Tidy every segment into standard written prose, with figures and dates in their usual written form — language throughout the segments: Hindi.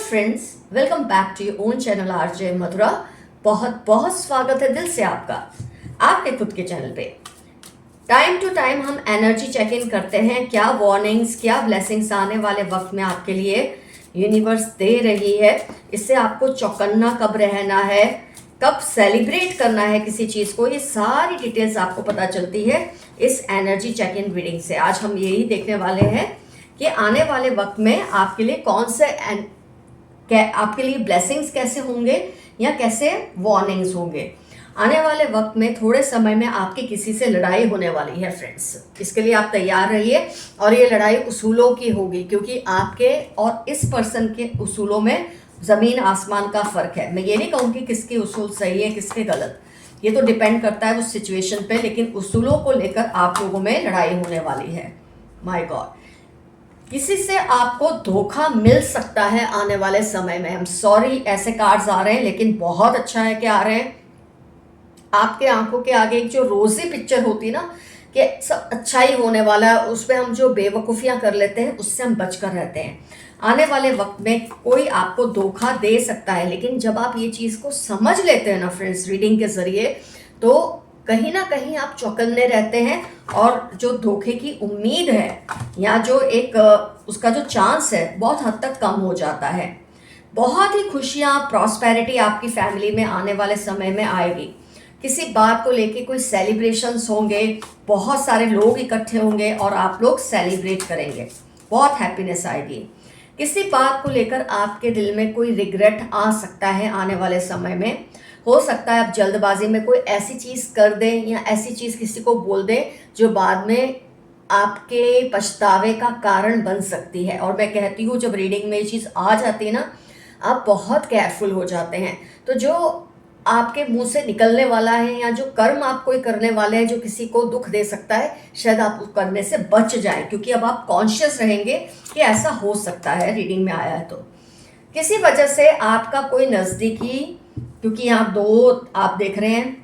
Friends, welcome back to your own channel RJ Madhura. बहुत बहुत स्वागत है दिल से आपका आपके खुद के चैनल पे। टाइम टू टाइम हम एनर्जी चेक इन करते हैं, क्या वार्निंग्स, क्या ब्लेसिंग्स आने वाले वक्त में आपके लिए यूनिवर्स दे रही है। इससे आपको चौकन्ना कब रहना है, कब सेलिब्रेट करना है किसी चीज़ को, ये सारी डिटेल्स आपको पता चलती है इस एनर्जी चेक इन रीडिंग से। आज हम यही देखने वाले हैं कि आने वाले वक्त में आपके लिए कौन से आपके लिए ब्लेसिंग्स कैसे होंगे या कैसे वार्निंग्स होंगे। आने वाले वक्त में थोड़े समय में आपकी किसी से लड़ाई होने वाली है फ्रेंड्स, इसके लिए आप तैयार रहिए। और ये लड़ाई उसूलों की होगी, क्योंकि आपके और इस पर्सन के उसूलों में ज़मीन आसमान का फ़र्क है। मैं ये नहीं कहूँगी किसके उसूल सही है किसके गलत, ये तो डिपेंड करता है उस सिचुएशन पे, लेकिन उसूलों को लेकर आप लोगों में लड़ाई होने वाली है। माय गॉड, किसी से आपको धोखा मिल सकता है आने वाले समय में। हम सॉरी, ऐसे कार्ड्स आ रहे हैं, लेकिन बहुत अच्छा है कि आ रहे हैं। आपके आंखों के आगे एक जो रोजी पिक्चर होती है ना कि सब अच्छा ही होने वाला है, उस पर हम जो बेवकूफ़ियाँ कर लेते हैं उससे हम बचकर रहते हैं। आने वाले वक्त में कोई आपको धोखा दे सकता है, लेकिन जब आप ये चीज़ को समझ लेते हैं ना फ्रेंड्स रीडिंग के ज़रिए, तो कहीं ना कहीं आप चौकन्ने रहते हैं और जो धोखे की उम्मीद है या जो एक उसका जो चांस है बहुत हद तक कम हो जाता है। बहुत ही खुशियाँ, प्रॉस्पेरिटी आपकी फैमिली में आने वाले समय में आएगी। किसी बात को लेके कोई सेलिब्रेशंस होंगे, बहुत सारे लोग इकट्ठे होंगे और आप लोग सेलिब्रेट करेंगे, बहुत हैप्पीनेस आएगी। किसी बात को लेकर आपके दिल में कोई रिग्रेट आ सकता है आने वाले समय में। हो सकता है आप जल्दबाजी में कोई ऐसी चीज़ कर दें या ऐसी चीज़ किसी को बोल दें जो बाद में आपके पछतावे का कारण बन सकती है। और मैं कहती हूँ जब रीडिंग में ये चीज़ आ जाती है ना, आप बहुत केयरफुल हो जाते हैं। तो जो आपके मुंह से निकलने वाला है या जो कर्म आप कोई करने वाले हैं जो किसी को दुख दे सकता है, शायद आप उस करने से बच जाएं, क्योंकि अब आप कॉन्शियस रहेंगे कि ऐसा हो सकता है। रीडिंग में आया है तो किसी वजह से आपका कोई नज़दीकी, क्योंकि यहाँ दो आप देख रहे हैं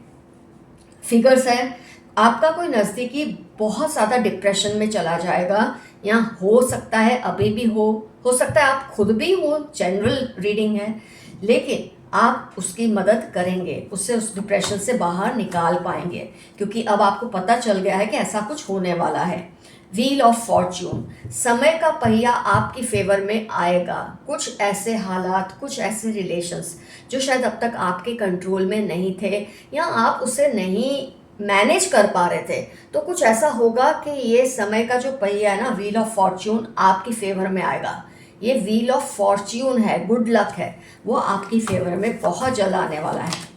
फिगर्स हैं, आपका कोई नज़दीकी बहुत ज़्यादा डिप्रेशन में चला जाएगा, या हो सकता है अभी भी हो सकता है आप खुद भी हो। जनरल रीडिंग है, लेकिन आप उसकी मदद करेंगे, उससे उस डिप्रेशन से बाहर निकाल पाएंगे, क्योंकि अब आपको पता चल गया है कि ऐसा कुछ होने वाला है। व्हील ऑफ फॉर्च्यून, समय का पहिया आपकी फेवर में आएगा। कुछ ऐसे हालात, कुछ ऐसे रिलेशंस जो शायद अब तक आपके कंट्रोल में नहीं थे या आप उसे नहीं मैनेज कर पा रहे थे, तो कुछ ऐसा होगा कि ये समय का जो पहिया है ना, व्हील ऑफ फॉर्च्यून आपकी फेवर में आएगा। ये व्हील ऑफ फॉर्च्यून है, गुड लक है, वो आपकी फेवर में बहुत जल्द आने वाला है।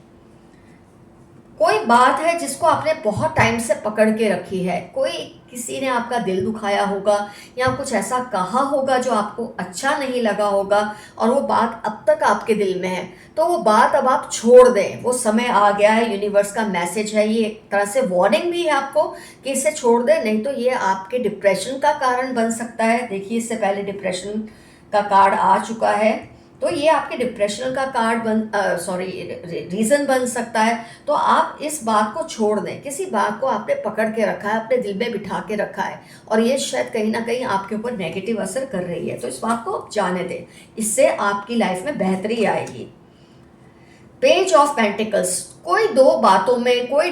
कोई बात है जिसको आपने बहुत टाइम से पकड़ के रखी है, कोई किसी ने आपका दिल दुखाया होगा या कुछ ऐसा कहा होगा जो आपको अच्छा नहीं लगा होगा और वो बात अब तक आपके दिल में है, तो वो बात अब आप छोड़ दें। वो समय आ गया है, यूनिवर्स का मैसेज है, ये एक तरह से वार्निंग भी है आपको कि इसे छोड़ दें, नहीं तो ये आपके डिप्रेशन का कारण बन सकता है। देखिए, इससे पहले डिप्रेशन का कार्ड आ चुका है, तो ये आपके डिप्रेशन का कार्ड रीज़न बन सकता है। तो आप इस बात को छोड़ दें। किसी बात को आपने पकड़ के रखा है, अपने दिल में बिठा के रखा है, और ये शायद कहीं ना कहीं आपके ऊपर नेगेटिव असर कर रही है, तो इस बात को जाने दें, इससे आपकी लाइफ में बेहतरी आएगी। पेज ऑफ पेंटिकल्स, कोई दो बातों में, कोई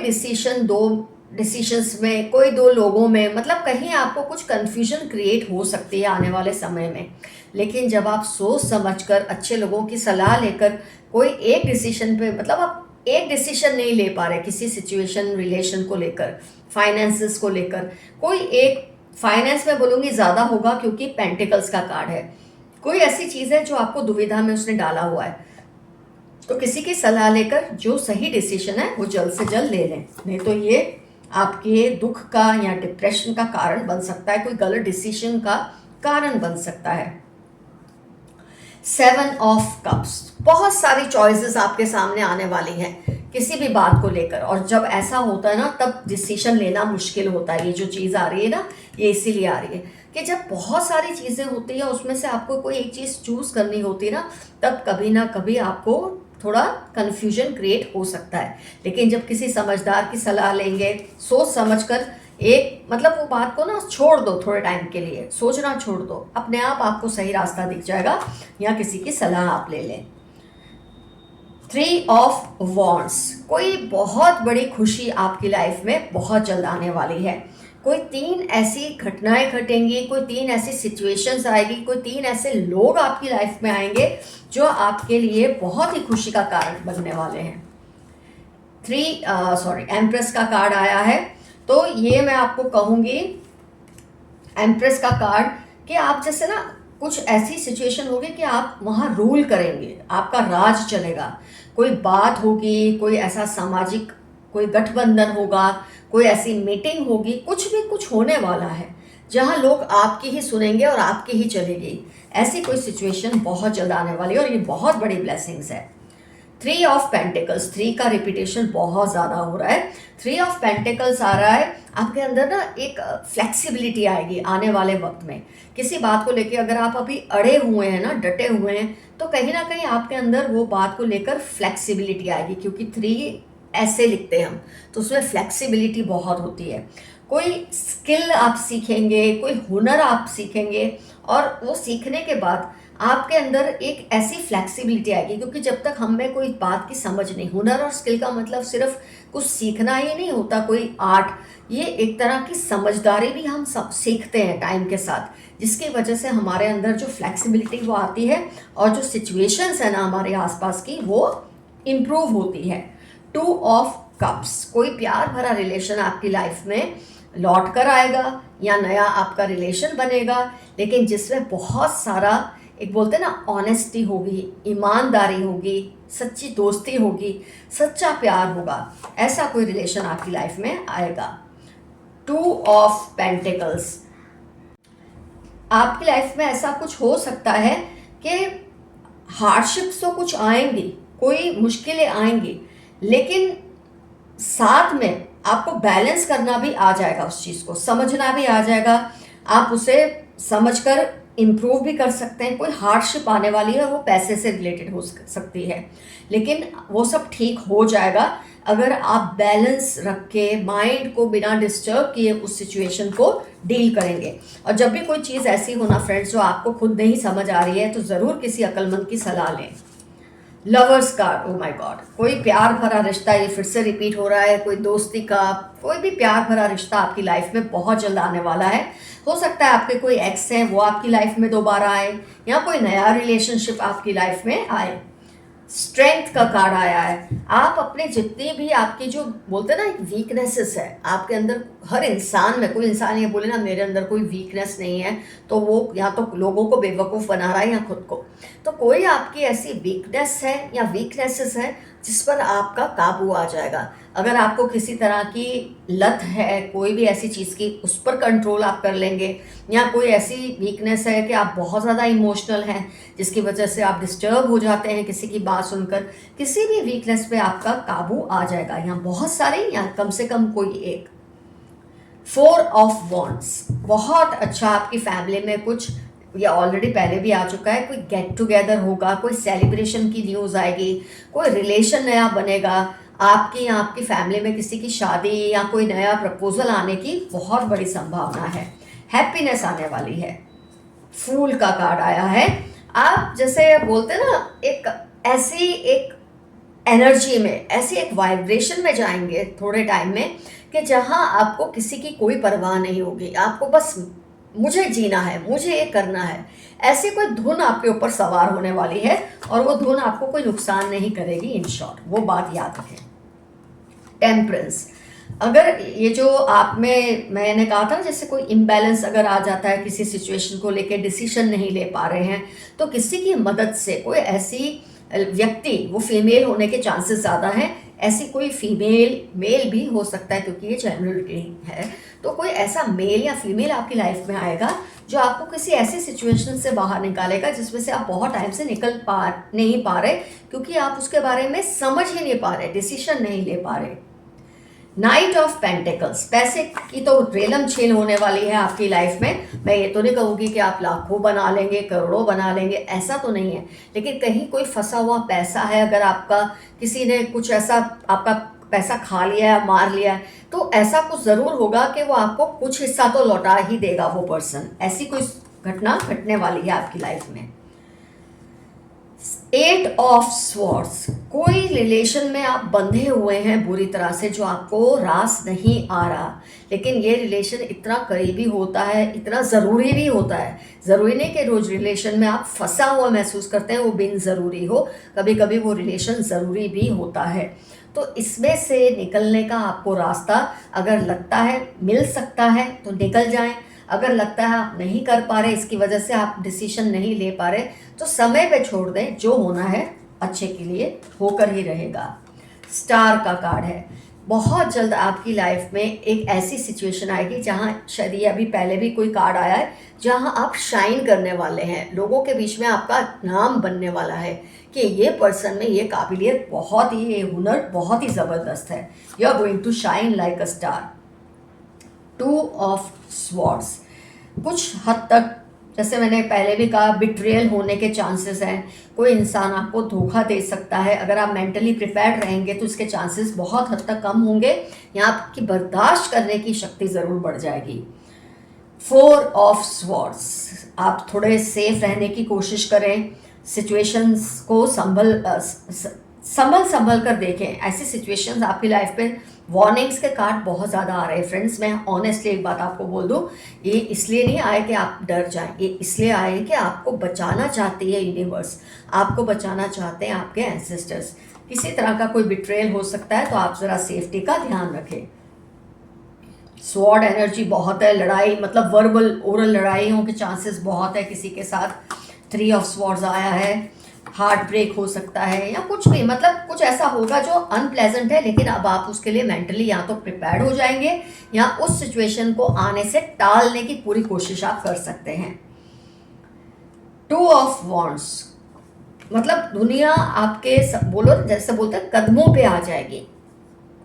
डिसीशंस में, कोई दो लोगों में, मतलब कहीं आपको कुछ कंफ्यूजन क्रिएट हो सकती है आने वाले समय में, लेकिन जब आप सोच समझकर अच्छे लोगों की सलाह लेकर कोई एक डिसीजन पे, मतलब आप एक डिसीजन नहीं ले पा रहे किसी सिचुएशन, रिलेशन को लेकर, फाइनेंसेस को लेकर, कोई एक फाइनेंस में बोलूँगी ज़्यादा होगा क्योंकि पेंटिकल्स का कार्ड है, कोई ऐसी चीज़ है जो आपको दुविधा में उसने डाला हुआ है, तो किसी की सलाह लेकर जो सही डिसीजन है वो जल्द से जल्द ले लें, नहीं तो ये आपके दुख का या डिप्रेशन का कारण बन सकता है, कोई गलत डिसीजन का कारण बन सकता है। 7 ऑफ कप्स, बहुत सारी चॉइसेस आपके सामने आने वाली हैं किसी भी बात को लेकर, और जब ऐसा होता है ना तब डिसीजन लेना मुश्किल होता है। ये जो चीज़ आ रही है ना, ये इसीलिए आ रही है कि जब बहुत सारी चीज़ें होती हैं उसमें से आपको कोई एक चीज़ चूज़ करनी होती है ना, तब कभी ना कभी आपको थोड़ा कन्फ्यूजन क्रिएट हो सकता है। लेकिन जब किसी समझदार की सलाह लेंगे, सोच समझकर एक मतलब वो बात को ना छोड़ दो, थोड़े टाइम के लिए सोचना छोड़ दो, अपने आप आपको सही रास्ता दिख जाएगा, या किसी की सलाह आप ले लें। 3 ऑफ वॉन्ड्स, कोई बहुत बड़ी खुशी आपकी लाइफ में बहुत जल्द आने वाली है। कोई 3 ऐसी घटनाएं घटेंगी, कोई 3 ऐसी सिचुएशंस आएगी, कोई 3 ऐसे लोग आपकी लाइफ में आएंगे जो आपके लिए बहुत ही खुशी का कारण बनने वाले हैं। एम्प्रेस का कार्ड आया है, तो ये मैं आपको कहूँगी एम्प्रेस का कार्ड कि आप जैसे ना कुछ ऐसी सिचुएशन होगी कि आप वहाँ रूल करेंगे, आपका राज चलेगा, कोई बात होगी, कोई ऐसा सामाजिक कोई गठबंधन होगा, कोई ऐसी मीटिंग होगी, कुछ भी कुछ होने वाला है जहाँ लोग आपकी ही सुनेंगे और आपकी ही चलेगी। ऐसी कोई सिचुएशन बहुत जल्द आने वाली है और ये बहुत बड़ी ब्लेसिंग्स है। 3 ऑफ पेंटिकल्स, 3 का रिपीटेशन बहुत ज़्यादा हो रहा है। 3 ऑफ पेंटिकल्स आ रहा है, आपके अंदर ना एक फ्लेक्सिबिलिटी आएगी आने वाले वक्त में। किसी बात को लेकर अगर आप अभी अड़े हुए हैं ना, डटे हुए हैं, तो कहीं ना कहीं आपके अंदर वो बात को लेकर फ्लेक्सिबिलिटी आएगी, क्योंकि 3 ऐसे लिखते हैं हम, तो उसमें फ्लेक्सिबिलिटी बहुत होती है। कोई स्किल आप सीखेंगे, कोई हुनर आप सीखेंगे, और वो सीखने के बाद आपके अंदर एक ऐसी फ्लेक्सिबिलिटी आएगी, क्योंकि जब तक हम में कोई बात की समझ नहीं, हुनर और स्किल का मतलब सिर्फ कुछ सीखना ही नहीं होता, कोई आर्ट, ये एक तरह की समझदारी भी हम सब सीखते हैं टाइम के साथ, जिसकी वजह से हमारे अंदर जो फ्लेक्सिबिलिटी वो आती है और जो सिचुएशंस है ना हमारे आसपास की, वो इम्प्रूव होती है। 2 ऑफ कप्स, कोई प्यार भरा रिलेशन आपकी लाइफ में लौट कर आएगा या नया आपका रिलेशन बनेगा, लेकिन जिसमें बहुत सारा एक बोलते हैं ना ऑनेस्टी होगी, ईमानदारी होगी, सच्ची दोस्ती होगी, सच्चा प्यार होगा, ऐसा कोई रिलेशन आपकी लाइफ में आएगा। 2 ऑफ पेंटिकल्स, आपकी लाइफ में ऐसा कुछ हो सकता है कि हार्डशिप्स तो कुछ आएंगी, कोई मुश्किलें आएंगी, लेकिन साथ में आपको बैलेंस करना भी आ जाएगा, उस चीज़ को समझना भी आ जाएगा, आप उसे समझकर इम्प्रूव भी कर सकते हैं। कोई हार्डशिप आने वाली है, वो पैसे से रिलेटेड हो सकती है, लेकिन वो सब ठीक हो जाएगा अगर आप बैलेंस रख के माइंड को बिना डिस्टर्ब किए उस सिचुएशन को डील करेंगे। और जब भी कोई चीज़ ऐसी हो ना फ्रेंड्स जो आपको खुद नहीं समझ आ रही है, तो ज़रूर किसी अक्लमंद की सलाह लें। Lovers card, oh my God, कोई प्यार भरा रिश्ता, ये फिर से रिपीट हो रहा है, कोई दोस्ती का कोई भी प्यार भरा रिश्ता आपकी लाइफ में बहुत जल्द आने वाला है। हो सकता है आपके कोई एक्स हैं, वो आपकी लाइफ में दोबारा आए, या कोई नया रिलेशनशिप आपकी लाइफ में आए। स्ट्रेंथ का कार्ड आया है, आप अपने जितनी भी आपकी जो बोलते हैं ना वीकनेसेस है आपके अंदर, हर इंसान में, कोई इंसान ये बोले ना मेरे अंदर कोई वीकनेस नहीं है, तो वो या तो लोगों को बेवकूफ़ बना रहा है या खुद को। तो कोई आपकी ऐसी वीकनेस है या वीकनेसेस है जिस पर आपका काबू आ जाएगा। अगर आपको किसी तरह की लत है कोई भी ऐसी चीज़ की, उस पर कंट्रोल आप कर लेंगे, या कोई ऐसी वीकनेस है कि आप बहुत ज़्यादा इमोशनल हैं जिसकी वजह से आप डिस्टर्ब हो जाते हैं किसी की बात सुनकर, किसी भी वीकनेस पे आपका काबू आ जाएगा, या बहुत सारे या कम से कम कोई एक। 4 ऑफ वॉन्ड्स, बहुत अच्छा, आपकी फैमिली में कुछ, ये ऑलरेडी पहले भी आ चुका है, कोई गेट टुगेदर होगा, कोई सेलिब्रेशन की न्यूज़ आएगी, कोई रिलेशन नया बनेगा, आपकी या आपकी फैमिली में किसी की शादी या कोई नया प्रपोजल आने की बहुत बड़ी संभावना है। हैप्पीनेस आने वाली है। फूल का कार्ड आया है, आप जैसे बोलते हैं ना एक ऐसी एक एनर्जी में, ऐसी एक वाइब्रेशन में जाएंगे थोड़े टाइम में कि जहां आपको किसी की कोई परवाह नहीं होगी, आपको बस मुझे जीना है, मुझे ये करना है, ऐसी कोई धुन आपके ऊपर सवार होने वाली है, और वो धुन आपको कोई नुकसान नहीं करेगी। इन शॉर्ट वो बात याद रखें। टेम्परेंस, अगर ये जो आप में मैंने कहा था जैसे कोई इम्बैलेंस अगर आ जाता है, किसी सिचुएशन को लेके डिसीजन नहीं ले पा रहे हैं, तो किसी की मदद से कोई ऐसी व्यक्ति, वो फीमेल होने के चांसेस ज़्यादा हैं, ऐसी कोई फीमेल, मेल भी हो सकता है क्योंकि ये जनरलिटी है, तो कोई ऐसा मेल या फीमेल आपकी लाइफ में आएगा जो आपको किसी ऐसी सिचुएशन से बाहर निकालेगा जिसमें से आप बहुत टाइम से निकल नहीं पा रहे, क्योंकि आप उसके बारे में समझ ही नहीं पा रहे, डिसीजन नहीं ले पा रहे। नाइट ऑफ पेंटिकल्स, पैसे की तो रेलम छेल होने वाली है आपकी लाइफ में। मैं ये तो नहीं कहूँगी कि आप लाखों बना लेंगे, करोड़ों बना लेंगे, ऐसा तो नहीं है, लेकिन कहीं कोई फंसा हुआ पैसा है, अगर आपका किसी ने कुछ ऐसा आपका पैसा खा लिया है, मार लिया है, तो ऐसा कुछ ज़रूर होगा कि वो आपको कुछ हिस्सा तो लौटा ही देगा वो पर्सन। ऐसी कोई घटना घटने वाली है आपकी लाइफ में। 8 ऑफ स्वॉर्ड्स, कोई रिलेशन में आप बंधे हुए हैं बुरी तरह से जो आपको रास नहीं आ रहा, लेकिन ये रिलेशन इतना करीबी होता है, इतना ज़रूरी भी होता है। ज़रूरी नहीं कि रोज रिलेशन में आप फंसा हुआ महसूस करते हैं, वो बिन ज़रूरी हो, कभी कभी वो रिलेशन ज़रूरी भी होता है। तो इसमें से निकलने का आपको रास्ता अगर लगता है मिल सकता है तो निकल जाएं, अगर लगता है आप नहीं कर पा रहे, इसकी वजह से आप डिसीजन नहीं ले पा रहे, तो समय पे छोड़ दें, जो होना है अच्छे के लिए होकर ही रहेगा। स्टार का कार्ड है, बहुत जल्द आपकी लाइफ में एक ऐसी सिचुएशन आएगी जहां शायद ये अभी पहले भी कोई कार्ड आया है, जहां आप शाइन करने वाले हैं, लोगों के बीच में आपका नाम बनने वाला है कि ये पर्सन में ये काबिलियत बहुत ही, ये हुनर बहुत ही ज़बरदस्त है। You are going to shine like a star. 2 of swords, कुछ हद तक जैसे मैंने पहले भी कहा बिट्रेयल होने के चांसेस हैं, कोई इंसान आपको धोखा दे सकता है। अगर आप मेंटली प्रिपेयर्ड रहेंगे तो इसके चांसेस बहुत हद तक कम होंगे, या आपकी बर्दाश्त करने की शक्ति ज़रूर बढ़ जाएगी। 4 ऑफ स्वॉर्ड्स, आप थोड़े सेफ रहने की कोशिश करें, सिचुएशंस को संभल कर देखें। ऐसी सिचुएशंस आपकी लाइफ पे वार्निंग्स के कार्ड बहुत ज़्यादा आ रहे हैं फ्रेंड्स। मैं ऑनेस्टली एक बात आपको बोल दूं, ये इसलिए नहीं आए कि आप डर जाएं, ये इसलिए आए कि आपको बचाना चाहती है यूनिवर्स, आपको बचाना चाहते हैं आपके एंसेस्टर्स। किसी तरह का कोई बिट्रेयल हो सकता है, तो आप ज़रा सेफ्टी का ध्यान रखें। स्वॉर्ड एनर्जी बहुत है, लड़ाई मतलब वर्बल ओरल लड़ाइयों के चांसेस बहुत है किसी के साथ। 3 ऑफ स्वॉर्ड्स आया है, हार्ट ब्रेक हो सकता है या कुछ भी, मतलब कुछ ऐसा होगा जो अनप्लेजेंट है, लेकिन अब आप उसके लिए मेंटली या तो प्रिपेयर्ड हो जाएंगे या उस सिचुएशन को आने से टालने की पूरी कोशिश आप कर सकते हैं। 2 ऑफ वॉन्ड्स, मतलब दुनिया आपके बोलो जैसे बोलते हैं कदमों पे आ जाएगी।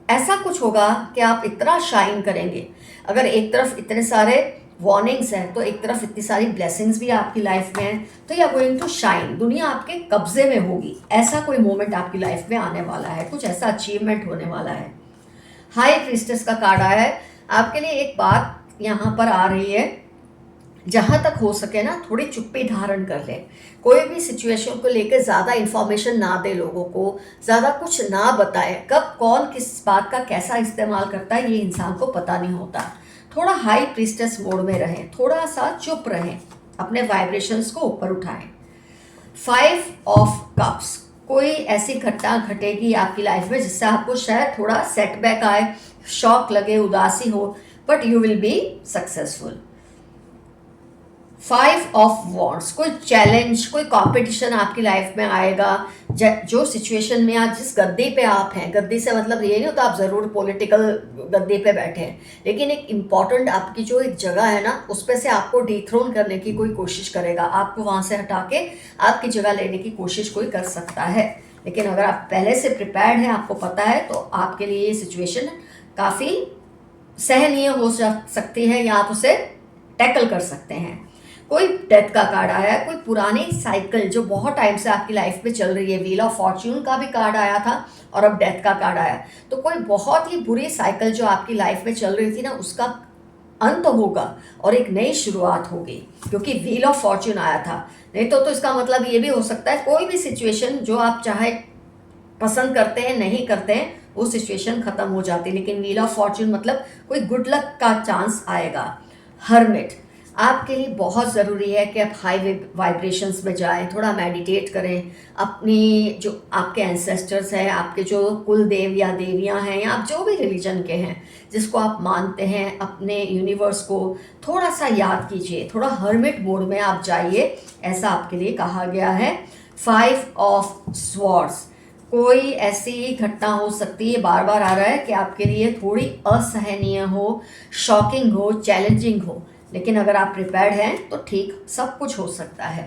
ऐसा कुछ होगा कि आप इतना शाइन करेंगे। अगर एक तरफ इतने सारे वार्निंग्स हैं तो एक तरफ इतनी सारी ब्लेसिंग्स भी आपकी लाइफ में हैं, तो you are going to shine, दुनिया आपके कब्जे में होगी। ऐसा कोई मोमेंट आपकी लाइफ में आने वाला है, कुछ ऐसा अचीवमेंट होने वाला है। हाई प्रीस्टेस का कार्ड आया है, आपके लिए एक बात यहाँ पर आ रही है, जहाँ तक हो सके ना थोड़ी चुप्पी धारण कर ले। कोई भी सिचुएशन को लेकर ज़्यादा इन्फॉर्मेशन ना दे, लोगों को ज़्यादा कुछ ना बताए। कब कौन किस बात का कैसा इस्तेमाल करता है ये इंसान को पता नहीं होता। थोड़ा हाई प्रीस्टेस मोड में रहें, थोड़ा सा चुप रहें, अपने वाइब्रेशंस को ऊपर उठाएं। 5 ऑफ कप्स, कोई ऐसी घटना घटेगी आपकी लाइफ में जिससे आपको शायद थोड़ा सेटबैक आए, शॉक लगे, उदासी हो, but you will be successful. 5 of wands, कोई चैलेंज, कोई कंपटीशन आपकी लाइफ में आएगा। जो सिचुएशन में आज जिस गद्दी पे आप हैं, गद्दी से मतलब ये नहीं होता आप ज़रूर पॉलिटिकल गद्दी पे बैठे हैं, लेकिन एक इम्पॉर्टेंट आपकी जो एक जगह है ना, उस पे से आपको डिथ्रोन करने की कोई कोशिश करेगा, आपको वहाँ से हटा के आपकी जगह लेने की कोशिश कोई कर सकता है। लेकिन अगर आप पहले से प्रिपेयर्ड हैं, आपको पता है, तो आपके लिए ये सिचुएशन काफ़ी सहनीय हो सकती है, या आप उसे टैकल कर सकते हैं। कोई डेथ का कार्ड आया है, कोई पुरानी साइकिल जो बहुत टाइम से आपकी लाइफ में चल रही है। व्हील ऑफ फॉर्च्यून का भी कार्ड आया था और अब डेथ का कार्ड आया, तो कोई बहुत ही बुरी साइकिल जो आपकी लाइफ में चल रही थी ना, उसका अंत होगा और एक नई शुरुआत होगी, क्योंकि व्हील ऑफ फॉर्च्यून आया था। नहीं तो इसका मतलब ये भी हो सकता है कोई भी सिचुएशन जो आप चाहे पसंद करते हैं नहीं करते हैं, वो सिचुएशन खत्म हो जाती है। लेकिन व्हील ऑफ फॉर्च्यून मतलब कोई गुड लक का चांस आएगा। हर्मिट, आपके लिए बहुत ज़रूरी है कि आप हाई वाइब्रेशंस में जाएं, थोड़ा मेडिटेट करें, अपनी जो आपके एंसेस्टर्स हैं, आपके जो कुल देव या देवियां हैं, या आप जो भी रिलीजन के हैं जिसको आप मानते हैं, अपने यूनिवर्स को थोड़ा सा याद कीजिए, थोड़ा हर्मिट मोड में आप जाइए, ऐसा आपके लिए कहा गया है। 5 ऑफ स्वॉर्ड्स, कोई ऐसी घटना हो सकती है, बार बार आ रहा है कि आपके लिए थोड़ी असहनीय हो, शॉकिंग हो, चैलेंजिंग हो, लेकिन अगर आप प्रिपेयर्ड हैं तो ठीक सब कुछ हो सकता है।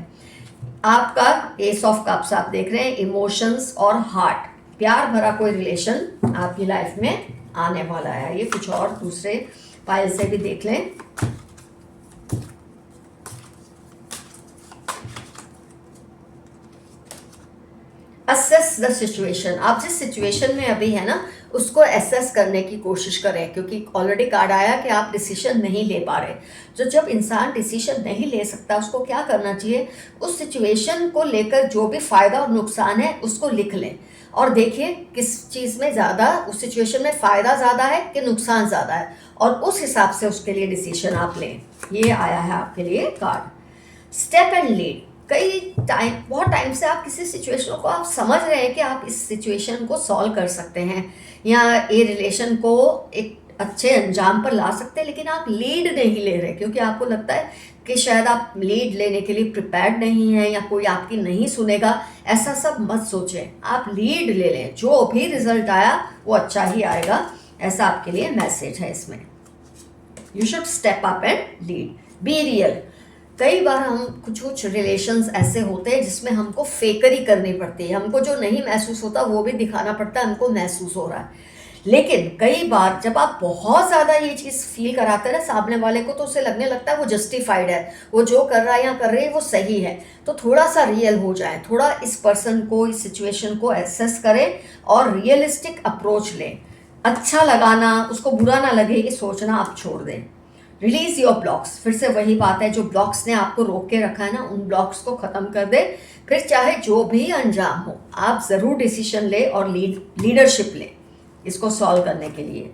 आपका एस ऑफ कप्स आप देख रहे हैं, इमोशंस और हार्ट, प्यार भरा कोई रिलेशन आपकी लाइफ में आने वाला है। ये कुछ और दूसरे पाइल से भी देख लें। असेस द सिचुएशन, आप जिस सिचुएशन में अभी है ना, उसको एसेस करने की कोशिश करें, क्योंकि ऑलरेडी कार्ड आया कि आप डिसीजन नहीं ले पा रहे। तो जब इंसान डिसीजन नहीं ले सकता, उसको क्या करना चाहिए, उस सिचुएशन को लेकर जो भी फ़ायदा और नुकसान है उसको लिख लें और देखिए किस चीज़ में ज़्यादा, उस सिचुएशन में फ़ायदा ज़्यादा है कि नुकसान ज़्यादा है, और उस हिसाब से उसके लिए डिसीजन आप लें। ये आया है आपके लिए कार्ड। Step and lead. बहुत टाइम से आप किसी सिचुएशन को आप समझ रहे हैं कि आप इस सिचुएशन को सॉल्व कर सकते हैं या ये रिलेशन को एक अच्छे अंजाम पर ला सकते हैं, लेकिन आप लीड नहीं ले रहे क्योंकि आपको लगता है कि शायद आप लीड लेने के लिए प्रिपेयर्ड नहीं हैं या कोई आपकी नहीं सुनेगा। ऐसा सब मत सोचें, आप लीड ले लें, जो भी रिजल्ट आया वो अच्छा ही आएगा। ऐसा आपके लिए मैसेज है इसमें। You should step up and lead, be real. कई बार हम कुछ रिलेशंस ऐसे होते हैं जिसमें हमको फेकरी करनी पड़ती है, हमको जो नहीं महसूस होता वो भी दिखाना पड़ता है, हमको महसूस हो रहा है। लेकिन कई बार जब आप बहुत ज़्यादा ये चीज़ फील कराते हैं ना सामने वाले को, तो उसे लगने लगता है वो जस्टिफाइड है, वो जो कर रहा है या कर रही है वो सही है। तो थोड़ा सा रियल हो जाए, थोड़ा इस पर्सन को, इस सिचुएशन को एसेस करें और रियलिस्टिक अप्रोच लें। अच्छा लगाना, उसको बुरा ना लगे ये सोचना आप छोड़ दें। Release your blocks. फिर से वही बात है, जो ब्लॉक्स ने आपको रोक के रखा है ना, उन ब्लॉक्स को ख़त्म कर दे। फिर चाहे जो भी अंजाम हो, आप ज़रूर डिसीजन लें और लीडरशिप लें इसको सॉल्व करने के लिए।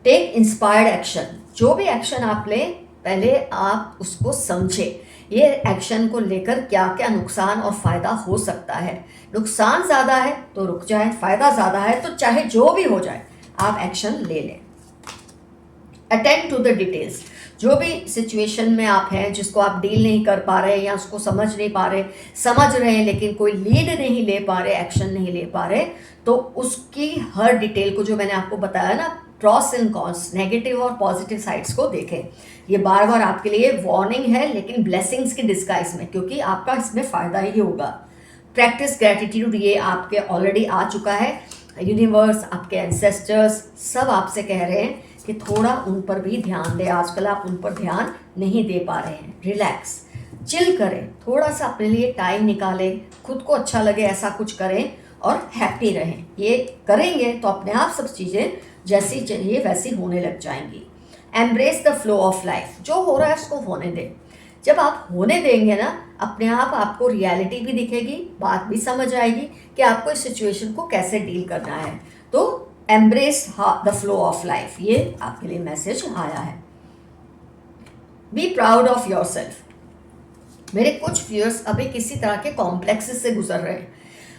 Take inspired action. जो भी एक्शन आप लें पहले आप उसको समझें, ये एक्शन को लेकर क्या क्या नुकसान और फ़ायदा हो सकता है। नुकसान ज़्यादा है तो रुक जाए, फ़ायदा ज़्यादा है तो चाहे जो भी हो जाए आप एक्शन ले लें। Attend to the details. जो भी सिचुएशन में आप हैं जिसको आप डील नहीं कर पा रहे या उसको समझ नहीं पा रहे, समझ रहे हैं लेकिन कोई लीड नहीं ले पा रहे, एक्शन नहीं ले पा रहे, तो उसकी हर डिटेल को, जो मैंने आपको बताया ना, प्रॉस एंड कॉन्स, नेगेटिव और पॉजिटिव साइड्स को देखें। ये बार बार आपके लिए वार्निंग है, लेकिन ब्लेसिंग्स की डिस्गाइज में, क्योंकि आपका इसमें फ़ायदा ही होगा। प्रैक्टिस ग्रैटिट्यूड, ये आपके ऑलरेडी आ चुका है। यूनिवर्स, आपके एंसेस्टर्स सब आपसे कह रहे हैं कि थोड़ा उन पर भी ध्यान दें। आजकल आप उन पर ध्यान नहीं दे पा रहे हैं। रिलैक्स, चिल करें, थोड़ा सा अपने लिए टाइम निकालें, खुद को अच्छा लगे ऐसा कुछ करें और हैप्पी रहें। ये करेंगे तो अपने आप सब चीज़ें जैसी चाहिए वैसी होने लग जाएंगी। Embrace the flow of life. जो हो रहा है उसको होने दें। जब आप होने देंगे ना, अपने आप आपको रियलिटी भी दिखेगी, बात भी समझ आएगी कि आपको इस सिचुएशन को कैसे डील करना है। तो embrace the flow of life, ये आपके लिए मैसेज आया है। Be proud of your self. मेरे कुछ व्यूअर्स अभी किसी तरह के कॉम्प्लेक्सेस से गुजर रहे हैं।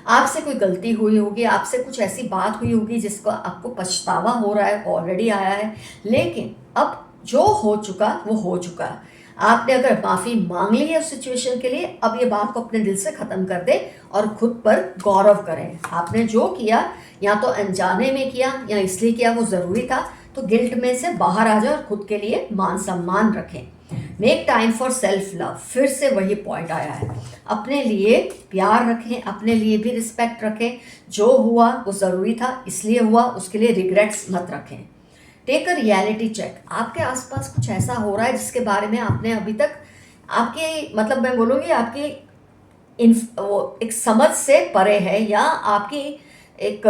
आपसे कोई गलती हुई होगी, आपसे कुछ ऐसी बात हुई होगी जिसको आपको पछतावा हो रहा है, ऑलरेडी आया है, लेकिन अब जो हो चुका वो हो चुका। आपने अगर माफ़ी मांग ली है उस सिचुएशन के लिए, अब ये बात को अपने दिल से ख़त्म कर दे और खुद पर गौरव करें। आपने जो किया, या तो अनजाने में किया या इसलिए किया वो ज़रूरी था, तो गिल्ट में से बाहर आ जाए और खुद के लिए मान सम्मान रखें। Make time for self love. फिर से वही पॉइंट आया है, अपने लिए प्यार रखें, अपने लिए भी रिस्पेक्ट रखें। जो हुआ वो ज़रूरी था, इसलिए हुआ, उसके लिए रिग्रेट्स मत रखें। Take a reality check. आपके आसपास कुछ ऐसा हो रहा है जिसके बारे में आपने अभी तक, आपके मतलब मैं बोलूँगी आपकी वो एक समझ से परे है, या आपकी एक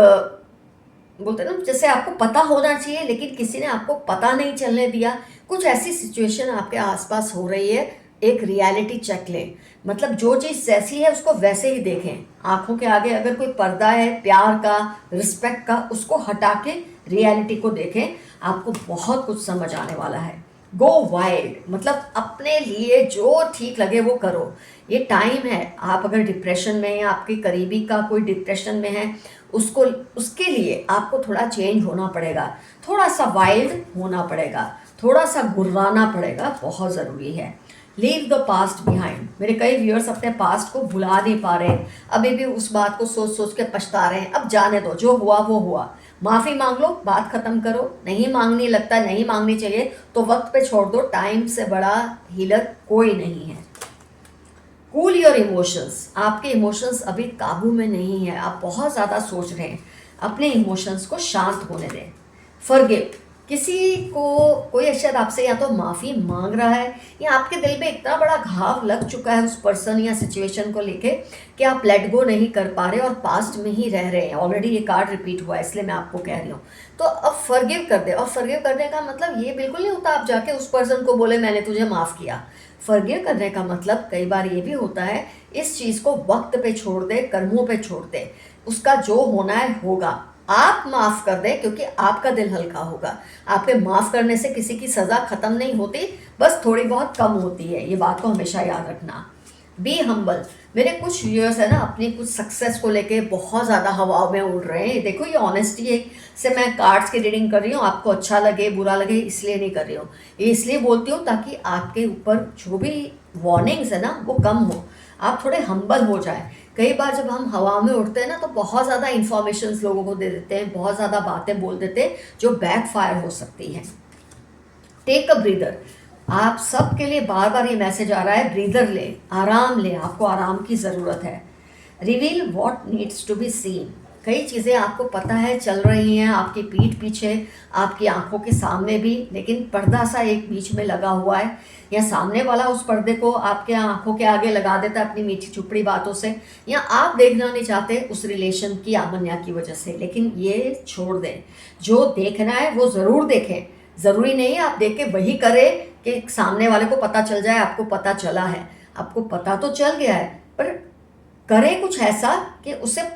बोलते हैं ना, जैसे आपको पता होना चाहिए लेकिन किसी ने आपको पता नहीं चलने दिया। कुछ ऐसी सिचुएशन आपके आसपास हो रही है, एक रियलिटी चेक लें। मतलब जो चीज़ जैसी है उसको वैसे ही देखें। आंखों के आगे अगर कोई पर्दा है प्यार का, रिस्पेक्ट का, उसको हटा के रियलिटी को देखें। आपको बहुत कुछ समझ आने वाला है। गो वाइल्ड, मतलब अपने लिए जो ठीक लगे वो करो। ये टाइम है, आप अगर डिप्रेशन में या आपके करीबी का कोई डिप्रेशन में है, उसके लिए आपको थोड़ा चेंज होना पड़ेगा, थोड़ा सा वाइल्ड होना पड़ेगा, थोड़ा सा गुर्राना पड़ेगा, बहुत ज़रूरी है। Leave the past behind. मेरे कई व्यूअर्स अपने पास्ट को भुला नहीं पा रहे, अभी भी उस बात को सोच सोच के पछता रहे हैं। अब जाने दो, जो हुआ वो हुआ, माफ़ी मांग लो, बात ख़त्म करो। नहीं मांगनी, लगता नहीं मांगनी चाहिए तो वक्त पे छोड़ दो। टाइम से बड़ा हीलर कोई नहीं है। Cool your emotions. आपके इमोशंस अभी काबू में नहीं है, आप बहुत ज़्यादा सोच रहे हैं, अपने इमोशंस को शांत होने दें। फॉरगिव। किसी को कोई शायद आपसे या तो माफ़ी मांग रहा है या आपके दिल में इतना बड़ा घाव लग चुका है उस पर्सन या सिचुएशन को लेके कि आप लेट गो नहीं कर पा रहे और पास्ट में ही रह रहे हैं। ऑलरेडी ये कार्ड रिपीट हुआ है, इसलिए मैं आपको कह रही हूँ। तो अब फॉरगिव कर दे। और फॉरगिव करने का मतलब ये बिल्कुल नहीं होता आप जाके उस पर्सन को बोले मैंने तुझे माफ़ किया। फॉरगिव करने का मतलब कई बार ये भी होता है इस चीज़ को वक्त पे छोड़ दे, कर्मों पे छोड़ दे, उसका जो होना है होगा। आप माफ़ कर दें क्योंकि आपका दिल हल्का होगा। आपके माफ़ करने से किसी की सज़ा ख़त्म नहीं होती, बस थोड़ी बहुत कम होती है। ये बात को हमेशा याद रखना। Be humble. मेरे कुछ व्यूअर्स है ना अपनी कुछ सक्सेस को लेके बहुत ज़्यादा हवाओं में उड़ रहे हैं। देखो ये ऑनेस्टी है से मैं कार्ड्स की रीडिंग कर रही हूँ, आपको अच्छा लगे बुरा लगे इसलिए नहीं कर रही हूँ। ये इसलिए बोलती हूँ ताकि आपके ऊपर जो भी वार्निंग्स है ना वो कम हो, आप थोड़े हम्बल हो जाए। कई बार जब हम हवा में उड़ते हैं ना तो बहुत ज़्यादा इंफॉर्मेशन लोगों को दे देते हैं, बहुत ज़्यादा बातें बोल देते हैं जो बैकफायर हो सकती हैं। Take a breather. आप सबके लिए बार बार ये मैसेज आ रहा है, ब्रीदर ले, आराम ले, आपको आराम की ज़रूरत है। Reveal what needs to be seen. कई चीज़ें आपको पता है चल रही हैं आपकी पीठ पीछे, आपकी आंखों के सामने भी, लेकिन पर्दा सा एक बीच में लगा हुआ है या सामने वाला उस पर्दे को आपके आंखों के आगे लगा देता है अपनी मीठी चुपड़ी बातों से, या आप देखना नहीं चाहते उस रिलेशन की आमन्या की वजह से। लेकिन ये छोड़ दें, जो देखना है वो ज़रूर देखें। ज़रूरी नहीं है आप देख के वही करें कि सामने वाले को पता चल जाए आपको पता चला है। आपको पता तो चल गया है पर करें कुछ ऐसा कि उससे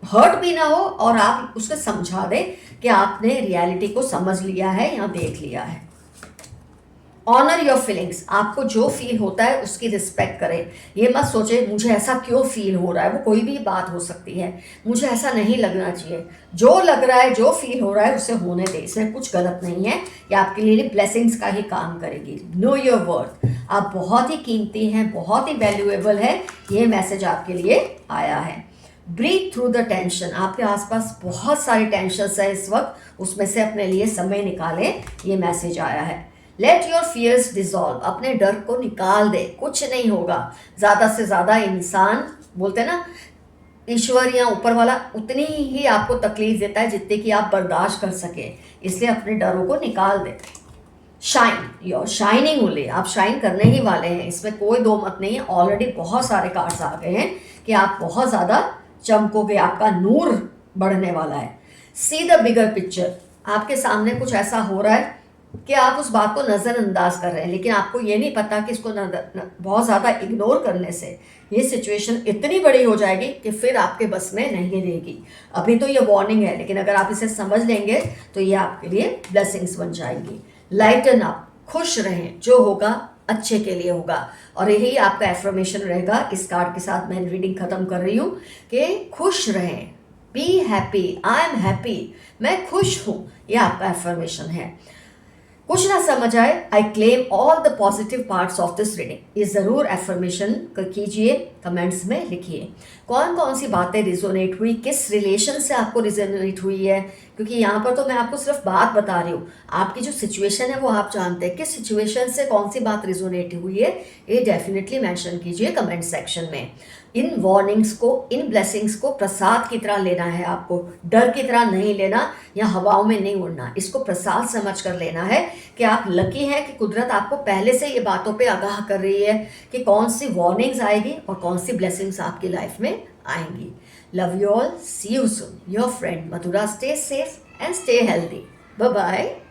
हर्ट भी ना हो और आप उसको समझा दें कि आपने रियलिटी को समझ लिया है या देख लिया है। Honour your feelings. आपको जो फील होता है उसकी रिस्पेक्ट करें। ये मत सोचे मुझे ऐसा क्यों फील हो रहा है, वो कोई भी बात हो सकती है, मुझे ऐसा नहीं लगना चाहिए। जो लग रहा है जो फील हो रहा है उसे होने दे, इसमें कुछ गलत नहीं है। ये आपके लिए ब्लेसिंग्स का ही काम करेगी। Know your worth. आप बहुत ही कीमती हैं, बहुत ही वैल्यूएबल है। ये मैसेज आपके लिए आया है। Breathe through the tension. आपके आसपास बहुत सारी टेंशन है इस वक्त, उसमें से अपने लिए समय निकालें। ये मैसेज आया है। Let your fears dissolve. अपने डर को निकाल दे, कुछ नहीं होगा। ज़्यादा से ज़्यादा इंसान बोलते हैं ना ईश्वर या ऊपर वाला उतनी ही आपको तकलीफ देता है जितनी कि आप बर्दाश्त कर सके, इसलिए अपने डरों को निकाल दे। Shine, your shining only. आप शाइन करने ही वाले हैं, इसमें कोई दो मत नहीं है। ऑलरेडी बहुत सारे कार्ड्स आ गए हैं कि आप बहुत ज़्यादा चमकोगे, आपका नूर बढ़ने वाला है। See the bigger picture. आपके सामने कुछ ऐसा हो रहा है कि आप उस बात को नज़रअंदाज कर रहे हैं, लेकिन आपको ये नहीं पता कि इसको बहुत ज़्यादा इग्नोर करने से ये सिचुएशन इतनी बड़ी हो जाएगी कि फिर आपके बस में नहीं रहेगी। अभी तो ये वार्निंग है, लेकिन अगर आप इसे समझ लेंगे तो ये आपके लिए ब्लेसिंग्स बन जाएंगी। Lighten up. खुश रहें, जो होगा अच्छे के लिए होगा। और यही आपका एफर्मेशन रहेगा। इस कार्ड के साथ मैं रीडिंग ख़त्म कर रही हूँ कि खुश रहें। Be happy, I am happy, मैं खुश हूँ। ये आपका एफर्मेशन है। कुछ ना समझ आए, I claim all the positive parts of this reading. ये ज़रूर एफर्मेशन कीजिए, कमेंट्स में लिखिए कौन कौन सी बातें रिजोनेट हुई, किस रिलेशन से आपको रिजोनेट हुई है, क्योंकि यहाँ पर तो मैं आपको सिर्फ बात बता रही हूँ। आपकी जो सिचुएशन है वो आप जानते हैं, किस सिचुएशन से कौन सी बात रिजोनेट हुई है, ये डेफिनेटली मेंशन कीजिए कमेंट सेक्शन में। इन वार्निंग्स को, इन ब्लेसिंग्स को प्रसाद की तरह लेना है आपको, डर की तरह नहीं लेना या हवाओं में नहीं उड़ना। इसको प्रसाद समझ कर लेना है कि आप लकी हैं कि कुदरत आपको पहले से ये बातों पे आगाह कर रही है कि कौन सी वार्निंग्स आएगी और कौन सी ब्लेसिंग्स आपकी लाइफ में आएंगी। Love you all, see you soon, your friend Madhura. Stay safe and stay healthy. Bye bye.